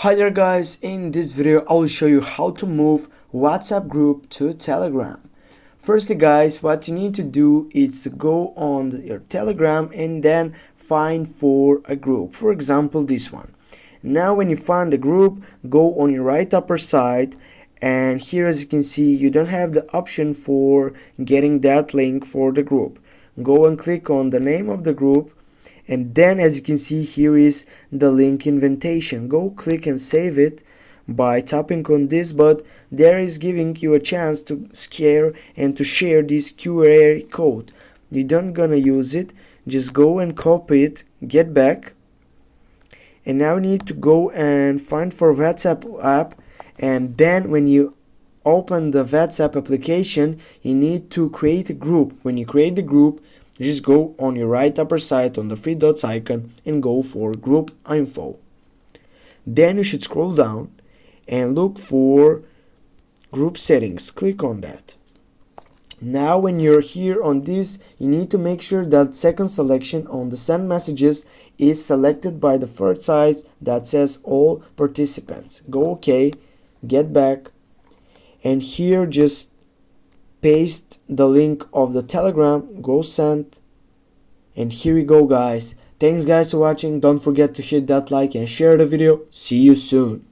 Hi there guys, in this video I will show you how to move WhatsApp group to Telegram. Firstly guys, what you need to do is to go on your Telegram and then find for a group. For example, this one. Now when you find the group, go on your right upper side, and here as you can see you don't have the option for getting that link for the group. Go and click on the name of the group, and then as you can see here is the link invitation. Go click and save it by tapping on this, but there is giving you a chance to share this QR code. You don't gonna use it, just go and copy it, get back, and now you need to go and find for WhatsApp app, and then when you open the WhatsApp application you need to create a group. When you create the group, just go on your right upper side on the three dots icon and go for group info. Then you should scroll down and look for group settings. Click on that. Now when you're here on this, you need to make sure that second selection on the send messages is selected by the first side that says all participants. Go OK, get back, and here just paste the link of the Telegram, go send, and here we go guys. Thanks guys for watching. Don't forget to hit that like and share the video. See you soon.